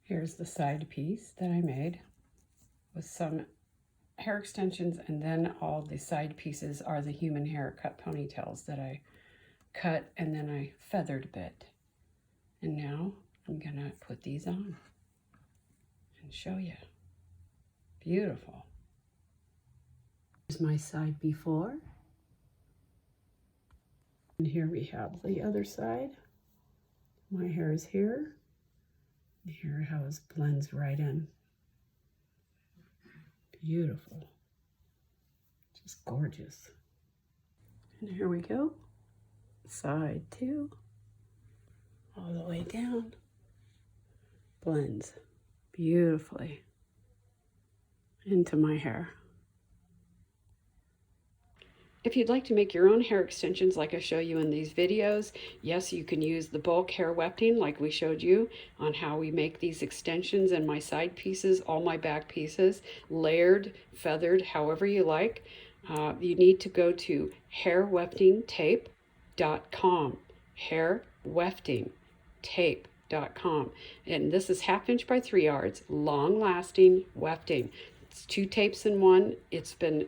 Here's the side piece that I made with some hair extensions, and then all the side pieces are the human hair cut ponytails that I cut and then I feathered a bit. And now I'm gonna put these on and show you. Beautiful. Here's my side before. And here we have the other side. My hair is here. And here how it blends right in. Beautiful. Just gorgeous. And here we go. Side 2. All the way down. Blends beautifully into my hair. If you'd like to make your own hair extensions like I show you in these videos, yes, you can use the bulk hair wefting like we showed you on how we make these extensions and my side pieces, all my back pieces, layered, feathered, however you like. You need to go to hairweftingtape.com, hairweftingtape.com. And this is 1/2 inch by 3 yards, long-lasting wefting. It's 2 tapes in one. It's been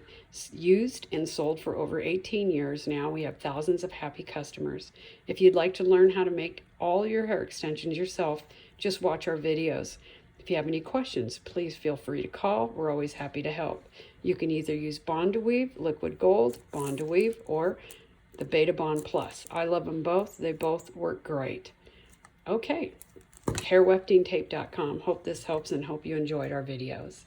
used and sold for over 18 years now. We have thousands of happy customers. If you'd like to learn how to make all your hair extensions yourself, just watch our videos. If you have any questions, please feel free to call. We're always happy to help. You can either use Bond to Weave, Liquid Gold, Bond to Weave, or the Beta Bond Plus. I love them both. They both work great. Okay, hairweftingtape.com. Hope this helps and hope you enjoyed our videos.